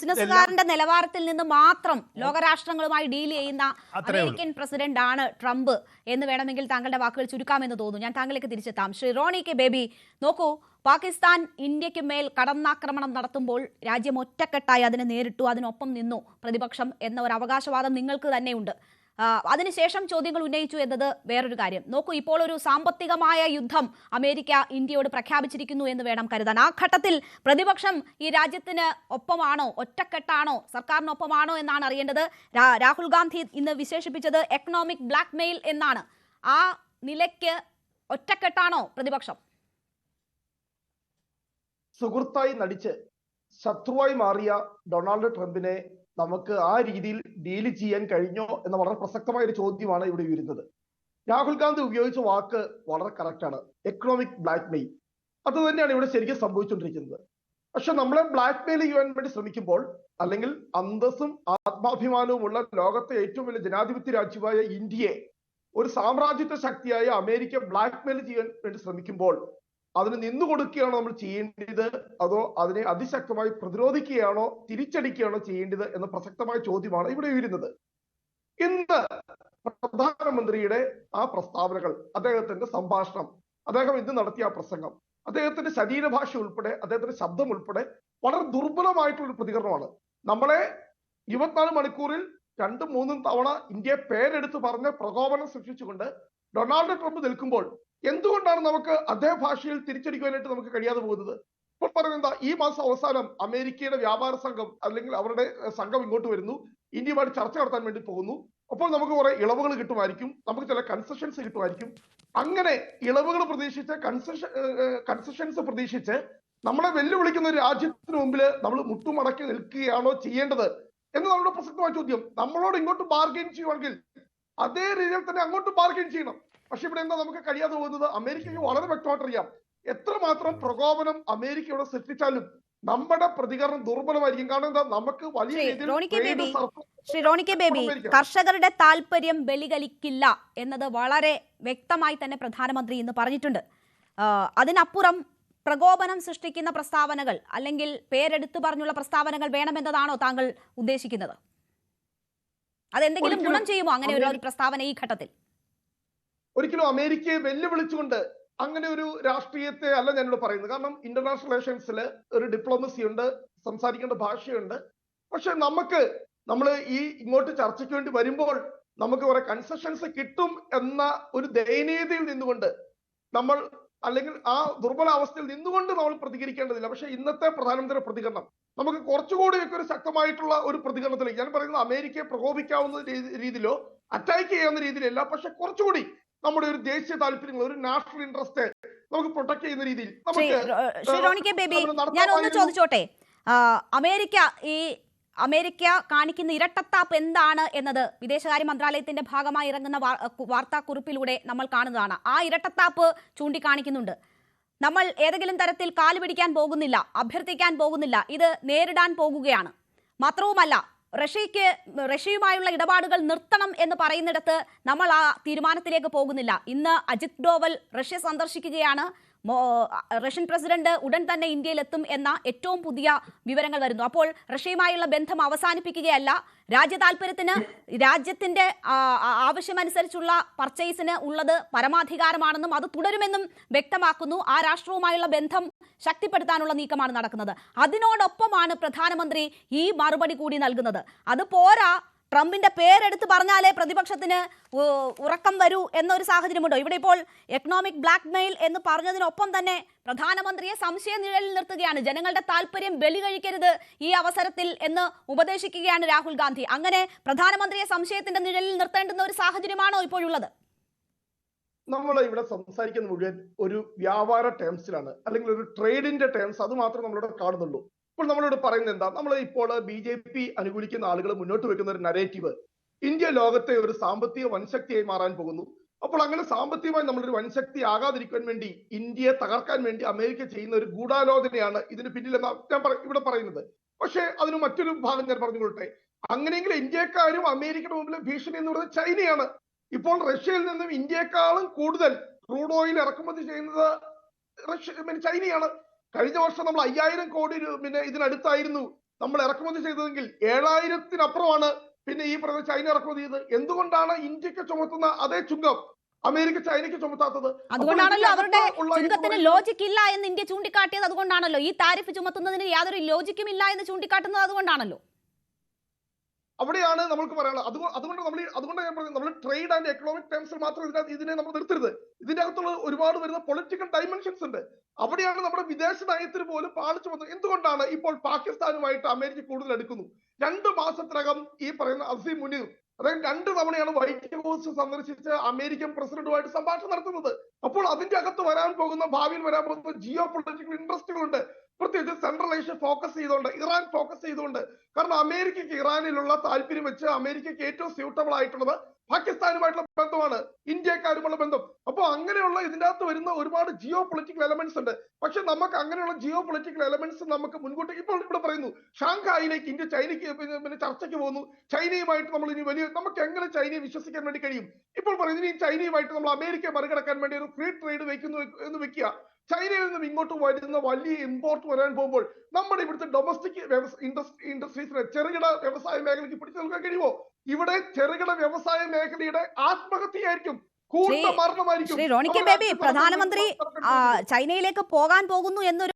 ബിസിനസ്സുകാരന്റെ നിലവാരത്തിൽ നിന്ന് മാത്രം ലോകരാഷ്ട്രങ്ങളുമായി ഡീൽ ചെയ്യുന്ന അമേരിക്കൻ പ്രസിഡന്റ് ആണ് ട്രംപ് എന്ന് വേണമെങ്കിൽ താങ്കളുടെ വാക്കുകൾ ചുരുക്കാമെന്ന് തോന്നുന്നു. ഞാൻ താങ്കളിലേക്ക് തിരിച്ചെത്താം. ശ്രീ റോണി കെ ബേബി, നോക്കൂ, പാകിസ്ഥാൻ ഇന്ത്യക്ക് മേൽ കടന്നാക്രമണം നടത്തുമ്പോൾ രാജ്യം ഒറ്റക്കെട്ടായി അതിനെ നേരിട്ടു, അതിനൊപ്പം നിന്നു പ്രതിപക്ഷം എന്ന ഒരു അവകാശവാദം നിങ്ങൾക്ക് തന്നെയുണ്ട്. അതിനുശേഷം ചോദ്യങ്ങൾ ഉന്നയിച്ചു എന്നത് വേറൊരു കാര്യം. നോക്കൂ, ഇപ്പോൾ ഒരു സാമ്പത്തികമായ യുദ്ധം അമേരിക്ക ഇന്ത്യയോട് പ്രഖ്യാപിച്ചിരിക്കുന്നു എന്ന് വേണം കരുതാൻ. ആ ഘട്ടത്തിൽ പ്രതിപക്ഷം ഈ രാജ്യത്തിന് ഒപ്പമാണോ, ഒറ്റക്കെട്ടാണോ, സർക്കാരിനൊപ്പമാണോ എന്നാണ് അറിയേണ്ടത്. രാഹുൽ ഗാന്ധി ഇന്ന് വിശേഷിപ്പിച്ചത് എക്കണോമിക് ബ്ലാക്ക് മെയിൽ എന്നാണ്. ആ നിലയ്ക്ക് ഒറ്റക്കെട്ടാണോ പ്രതിപക്ഷം? സുഹൃത്തായി നടിച്ച് ശത്രുവായി മാറിയ ഡൊണാൾഡ് ട്രംപിനെ നമുക്ക് ആ രീതിയിൽ ഡീൽ ചെയ്യാൻ കഴിഞ്ഞോ എന്ന വളരെ പ്രസക്തമായ ഒരു ചോദ്യമാണ് ഇവിടെ ഉയരുന്നത്. രാഹുൽ ഗാന്ധി ഉപയോഗിച്ച വാക്ക് വളരെ കറക്റ്റാണ്, എക്കണോമിക് ബ്ലാക്ക് മെയിൽ. അത് തന്നെയാണ് ഇവിടെ ശരിക്കും സംഭവിച്ചുകൊണ്ടിരിക്കുന്നത്. പക്ഷെ നമ്മളെ ബ്ലാക്ക് മെയിൽ ചെയ്യാൻ വേണ്ടി ശ്രമിക്കുമ്പോൾ, അല്ലെങ്കിൽ അന്തസ്സും ആത്മാഭിമാനവുമുള്ള ലോകത്തെ ഏറ്റവും വലിയ ജനാധിപത്യ രാജ്യമായ ഇന്ത്യയെ ഒരു സാമ്രാജ്യത്വ ശക്തിയായ അമേരിക്ക ബ്ലാക്ക് മെയിൽ ചെയ്യാൻ വേണ്ടി ശ്രമിക്കുമ്പോൾ അതിന് നിന്നുകൊടുക്കുകയാണോ നമ്മൾ ചെയ്യേണ്ടത്, അതോ അതിനെ അതിശക്തമായി പ്രതിരോധിക്കുകയാണോ തിരിച്ചടിക്കുകയാണോ ചെയ്യേണ്ടത് എന്ന പ്രസക്തമായ ചോദ്യമാണ് ഇവിടെ ഉയരുന്നത്. ഇന്ന് പ്രധാനമന്ത്രിയുടെ ആ പ്രസ്താവനകൾ, അദ്ദേഹത്തിന്റെ സംഭാഷണം, അദ്ദേഹം ഇന്ന് നടത്തിയ ആ പ്രസംഗം, അദ്ദേഹത്തിന്റെ ശരീരഭാഷ ഉൾപ്പെടെ, അദ്ദേഹത്തിന്റെ ശബ്ദം ഉൾപ്പെടെ വളരെ ദുർബലമായിട്ടുള്ള ഒരു പ്രതികരണമാണ്. നമ്മളെ 24 മണിക്കൂറിൽ 2-3 തവണ ഇന്ത്യയെ പേരെടുത്ത് പറഞ്ഞ് പ്രകോപനം സൃഷ്ടിച്ചുകൊണ്ട് ഡൊണാൾഡ് ട്രംപ് നിൽക്കുമ്പോൾ എന്തുകൊണ്ടാണ് നമുക്ക് അതേ ഭാഷയിൽ തിരിച്ചടിക്കുവാനായിട്ട് നമുക്ക് കഴിയാതെ പോകുന്നത്? ഇപ്പോൾ പറയുന്നത്, ഈ മാസം അവസാനം അമേരിക്കയുടെ വ്യാപാര സംഘം അല്ലെങ്കിൽ അവരുടെ സംഘം ഇങ്ങോട്ട് വരുന്നു, ഇന്ത്യയുമായിട്ട് ചർച്ച നടത്താൻ വേണ്ടി പോകുന്നു. അപ്പോൾ നമുക്ക് കുറെ ഇളവുകൾ കിട്ടുമായിരിക്കും, നമുക്ക് ചില കൺസെഷൻസ് കിട്ടുമായിരിക്കും. അങ്ങനെ ഇളവുകൾ പ്രതീക്ഷിച്ച്, കൺസെഷൻസ് പ്രതീക്ഷിച്ച് നമ്മളെ വെല്ലുവിളിക്കുന്ന ഒരു രാജ്യത്തിന് മുമ്പിൽ നമ്മൾ മുട്ടുമടക്കി നിൽക്കുകയാണോ ചെയ്യേണ്ടത് എന്ന് നമ്മുടെ പ്രസക്തമായ ചോദ്യം. നമ്മളോട് ഇങ്ങോട്ട് ബാർഗെയിൻ ചെയ്യുവാണെങ്കിൽ അതേ രീതിയിൽ തന്നെ അങ്ങോട്ട് ബാർഗെയിൻ ചെയ്യണം. പക്ഷെ ഇവിടെ എന്താ നമുക്ക് കഴിയാതെ പോകുന്നത്? അമേരിക്കയ്ക്ക് വളരെ വ്യക്തമായിട്ട് അറിയാം, എത്രമാത്രം പ്രകോപനം അമേരിക്ക ഇവിടെ സൃഷ്ടിച്ചാലും നമ്മുടെ പ്രതികരണം ദുർബലമായിരിക്കും. കാരണം എന്താ, നമുക്ക് വലിയ രീതിയിൽ കർഷകരുടെ താല്പര്യം ബലികലിക്കില്ല എന്നത് വളരെ വ്യക്തമായി തന്നെ പ്രധാനമന്ത്രി ഇന്ന് പറഞ്ഞിട്ടുണ്ട്. അതിനപ്പുറം പ്രകോപനം സൃഷ്ടിക്കുന്ന പ്രസ്താവനകൾ അല്ലെങ്കിൽ പേരെടുത്തു പറഞ്ഞുള്ള പ്രസ്താവനകൾ വേണമെന്നതാണോ താങ്കൾ ഉദ്ദേശിക്കുന്നത്? അതെന്തെങ്കിലും ഗുണം ചെയ്യുമോ അങ്ങനെ ഒരു പ്രസ്താവന ഈ ഘട്ടത്തിൽ? ഒരിക്കലും അമേരിക്കയെ വെല്ലുവിളിച്ചുകൊണ്ട് അങ്ങനെ ഒരു രാഷ്ട്രീയത്തെ അല്ല ഞാനിവിടെ പറയുന്നത്. കാരണം ഇന്റർനാഷണൽ റിലേഷൻസിൽ ഒരു ഡിപ്ലോമസി ഉണ്ട്, സംസാരിക്കേണ്ട ഭാഷയുണ്ട്. പക്ഷെ നമ്മൾ ഈ ഇങ്ങോട്ട് ചർച്ചയ്ക്ക് വേണ്ടി വരുമ്പോൾ നമുക്ക് കുറെ കൺസെഷൻസ് കിട്ടും എന്ന ഒരു ദയനീയതയിൽ നിന്നുകൊണ്ട് നമ്മൾ, അല്ലെങ്കിൽ ആ ദുർബലാവസ്ഥയിൽ നിന്നുകൊണ്ട് നമ്മൾ പ്രതികരിക്കേണ്ടതില്ല. പക്ഷെ ഇന്നത്തെ പ്രധാനമന്ത്രിയുടെ പ്രതികരണം നമുക്ക് കുറച്ചുകൂടിയൊക്കെ ഒരു ശക്തമായിട്ടുള്ള ഒരു പ്രതികരണത്തിലേക്ക്, ഞാൻ പറയുന്നത് അമേരിക്കയെ പ്രകോപിക്കാവുന്ന രീതിയിലോ അറ്റാക്ക് ചെയ്യാവുന്ന രീതിയിലല്ല, പക്ഷെ കുറച്ചുകൂടി നമ്മുടെ ഒരു ദേശീയ താല്പര്യങ്ങൾ, ഒരു നാഷണൽ ഇൻട്രസ്റ്റ് നമുക്ക് പ്രൊട്ടക്ട് ചെയ്യുന്ന രീതിയിൽ ഞാൻ ഒന്ന് ചോദിച്ചോട്ടെ, അമേരിക്ക കാണിക്കുന്ന ഇരട്ടത്താപ്പ് എന്താണ് എന്നത് വിദേശകാര്യ മന്ത്രാലയത്തിന്റെ ഭാഗമായി ഇറങ്ങുന്ന വാർത്താക്കുറിപ്പിലൂടെ നമ്മൾ കാണുന്നതാണ്. ആ ഇരട്ടത്താപ്പ് ചൂണ്ടിക്കാണിക്കുന്നുണ്ട്. നമ്മൾ ഏതെങ്കിലും തരത്തിൽ കാല് പിടിക്കാൻ പോകുന്നില്ല, അഭ്യർത്ഥിക്കാൻ പോകുന്നില്ല, ഇത് നേരിടാൻ പോകുകയാണ്. മാത്രവുമല്ല, റഷ്യയുമായുള്ള ഇടപാടുകൾ നിർത്തണം എന്ന് പറയുന്നിടത്ത് നമ്മൾ ആ തീരുമാനത്തിലേക്ക് പോകുന്നില്ല. ഇന്ന് അജിത് ഡോവൽ റഷ്യ സന്ദർശിക്കുകയാണ്. റഷ്യൻ പ്രസിഡന്റ് ഉടൻ തന്നെ ഇന്ത്യയിലെത്തും എന്ന ഏറ്റവും പുതിയ വിവരങ്ങൾ വരുന്നു. അപ്പോൾ റഷ്യയുമായുള്ള ബന്ധം അവസാനിപ്പിക്കുകയല്ല, രാജ്യ താല്പര്യത്തിന്, രാജ്യത്തിന്റെ ആവശ്യമനുസരിച്ചുള്ള പർച്ചേസിന് ഉള്ളത് പരമാധികാരമാണെന്നും അത് തുടരുമെന്നും വ്യക്തമാക്കുന്നു. ആ രാഷ്ട്രവുമായുള്ള ബന്ധം ശക്തിപ്പെടുത്താനുള്ള നീക്കമാണ് നടക്കുന്നത്. അതിനോടൊപ്പമാണ് പ്രധാനമന്ത്രി ഈ മറുപടി കൂടി നൽകുന്നത്. അത് പോരാ, ട്രംപിന്റെ പേരെടുത്ത് പറഞ്ഞാലേ പ്രതിപക്ഷത്തിന് ഉറക്കം വരൂ എന്നൊരു സാഹചര്യമുണ്ടോ? ഇവിടെ ഇപ്പോൾ എക്കണോമിക് ബ്ലാക്ക് മെയിൽ എന്ന് പറഞ്ഞതിനൊപ്പം തന്നെ പ്രധാനമന്ത്രിയെ സംശയ നിഴലിൽ നിർത്തുകയാണ്. ജനങ്ങളുടെ താല്പര്യം ബലി കഴിക്കരുത് ഈ അവസരത്തിൽ എന്ന് ഉപദേശിക്കുകയാണ് രാഹുൽ ഗാന്ധി. അങ്ങനെ പ്രധാനമന്ത്രിയെ സംശയത്തിന്റെ നിഴലിൽ നിർത്തേണ്ടുന്ന ഒരു സാഹചര്യമാണോ ഇപ്പോഴുള്ളത്? നമ്മൾ ഇവിടെ സംസാരിക്കുന്ന മുഴുവൻ ഒരു വ്യാപാര ടേംസിലാണ്, അല്ലെങ്കിൽ ഒരു ട്രേഡിന്റെ ടേംസ്, അത് മാത്രം നമ്മളിവിടെ കാണുന്നുള്ളൂ. ഇപ്പോൾ നമ്മളോട് പറയുന്നത് എന്താ, നമ്മൾ ഇപ്പോൾ BJP അനുകൂലിക്കുന്ന ആളുകൾ മുന്നോട്ട് വെക്കുന്ന ഒരു നരേറ്റീവ്, ഇന്ത്യ ലോകത്തെ ഒരു സാമ്പത്തിക വൻശക്തിയായി മാറാൻ പോകുന്നു. അപ്പോൾ അങ്ങനെ സാമ്പത്തികമായി നമ്മളൊരു വൻശക്തി ആകാതിരിക്കാൻ വേണ്ടി, ഇന്ത്യയെ തകർക്കാൻ വേണ്ടി അമേരിക്ക ചെയ്യുന്ന ഒരു ഗൂഢാലോചനയാണ് ഇതിന് പിന്നിലെന്ന് ഞാൻ ഇവിടെ പറയുന്നത്. പക്ഷേ അതിന് മറ്റൊരു ഭാഗം ഞാൻ പറഞ്ഞുകൊള്ളട്ടെ. അങ്ങനെയെങ്കിൽ ഇന്ത്യക്കാരും അമേരിക്കയുടെ മുമ്പിൽ ഭീഷണി എന്ന് പറയുന്നത് ചൈനയാണ്. ഇപ്പോൾ റഷ്യയിൽ നിന്നും ഇന്ത്യയെക്കാളും കൂടുതൽ ക്രൂഡ് ഓയിൽ ഇറക്കുമതി ചെയ്യുന്നത് ചൈനയാണ്. കഴിഞ്ഞ വർഷം നമ്മൾ 5000 കോടി ഇതിനടുത്തായിരുന്നു നമ്മൾ ഇറക്കുമതി ചെയ്തതെങ്കിൽ 7000-ത്തിനപ്പുറമാണ് പിന്നെ ഈ പറയുന്ന ചൈന ഇറക്കുമതി ചെയ്തത്. എന്തുകൊണ്ടാണ് ഇന്ത്യക്ക് ചുമത്തുന്ന അതേ ചുങ്കം അമേരിക്ക ചൈനയ്ക്ക് ചുമത്താത്തത്? അതുകൊണ്ടാണല്ലോ അവരുടെ ചുങ്കത്തിന് ലോജിക് ഇല്ല എന്ന് ഇന്ത്യ ചൂണ്ടിക്കാട്ടിയത്. അതുകൊണ്ടാണല്ലോ ഈ താരിഫ് ചുമത്തുന്നതിന് യാതൊരു ലോജിക്കും ഇല്ല എന്ന് ചൂണ്ടിക്കാട്ടുന്നത്. അതുകൊണ്ടാണല്ലോ അവിടെയാണ് നമ്മൾക്ക് പറയാനുള്ളത്. അതുകൊണ്ട് ഞാൻ പറഞ്ഞത് നമ്മൾ ട്രേഡ് ആൻഡ് എക്കണോമിക് ടേംസിൽ മാത്രം ഇതിനെ നമ്മൾ നിർത്തരുത്. ഇതിന്റെ അകത്തുള്ള ഒരുപാട് വരുന്ന പൊളിറ്റിക്കൽ ഡൈമെൻഷൻസ് ഉണ്ട്. അവിടെയാണ് നമ്മുടെ വിദേശ നയത്തിന് പോലും പാളിച്ചു വന്നത്. എന്തുകൊണ്ടാണ് ഇപ്പോൾ പാകിസ്ഥാനുമായിട്ട് അമേരിക്ക കൂടുതൽ എടുക്കുന്നു? 2 മാസത്തിനകം ഈ പറയുന്ന അസീം മുനീർ അതായത് 2 തവണയാണ് വൈറ്റ് ഹൗസ് സന്ദർശിച്ച് അമേരിക്കൻ പ്രസിഡന്റുമായിട്ട് സംഭാഷണം നടത്തുന്നത്. അപ്പോൾ അതിന്റെ അകത്ത് ഭാവിയിൽ വരാൻ പോകുന്ന ജിയോ പൊളിറ്റിക്കൽ ഇൻട്രസ്റ്റുകളുണ്ട്. പ്രത്യേകിച്ച് സെൻട്രൽ ഏഷ്യ ഫോക്കസ് ചെയ്തുകൊണ്ട്, ഇറാൻ ഫോക്കസ് ചെയ്തുകൊണ്ട്. കാരണം അമേരിക്കയ്ക്ക് ഇറാനിലുള്ള താല്പര്യം വെച്ച് അമേരിക്കയ്ക്ക് ഏറ്റവും സ്യൂട്ടബിൾ ആയിട്ടുള്ളത് പാകിസ്ഥാനുമായിട്ടുള്ള ബന്ധമാണ്, ഇന്ത്യക്കാരുമുള്ള ബന്ധം. അപ്പോൾ അങ്ങനെയുള്ള ഇതിന്റെ അകത്ത് വരുന്ന ഒരുപാട് ജിയോ പൊളിറ്റിക്കൽ എലമെന്റ്സ് ഉണ്ട്. പക്ഷെ നമുക്ക് അങ്ങനെയുള്ള ജിയോ പൊളിറ്റിക്കൽ എലമെന്റ്സ് നമുക്ക് മുൻകൂട്ടി ഇപ്പോൾ ഇവിടെ പറയുന്നു ഷാങ്ഹായിലേക്ക് ഇന്ത്യ ചൈനയ്ക്ക് പിന്നെ ചർച്ചയ്ക്ക് പോകുന്നു. ചൈനയുമായിട്ട് നമ്മൾ ഇനി നമുക്ക് എങ്ങനെ ചൈനയെ വിശ്വസിക്കാൻ വേണ്ടി കഴിയും? ഇപ്പോൾ പറയുന്നു ഇനി ചൈനയുമായിട്ട് നമ്മൾ അമേരിക്കയെ മറികടക്കാൻ വേണ്ടി ഒരു ഫ്രീ ട്രേഡ് വെക്കുന്നു എന്ന് വെക്കുക. ചൈനയിൽ നിന്നും ഇങ്ങോട്ട് വരുന്ന വലിയ ഇമ്പോർട്ട് വരാൻ പോകുമ്പോൾ നമ്മുടെ ഇവിടുത്തെ ഡൊമസ്റ്റിക് ഇൻഡസ്ട്രീസിനെ ചെറുകിട വ്യവസായ മേഖലയ്ക്ക് പിടിച്ചു നിൽക്കാൻ കഴിയുമോ? ഇവിടെ ചെറുകിട വ്യവസായ മേഖലയുടെ ആത്മഹത്യയായിരിക്കും, ശ്രീ റോണി കെ ബേബി, പ്രധാനമന്ത്രി ചൈനയിലേക്ക് പോകാൻ പോകുന്നു എന്നൊരു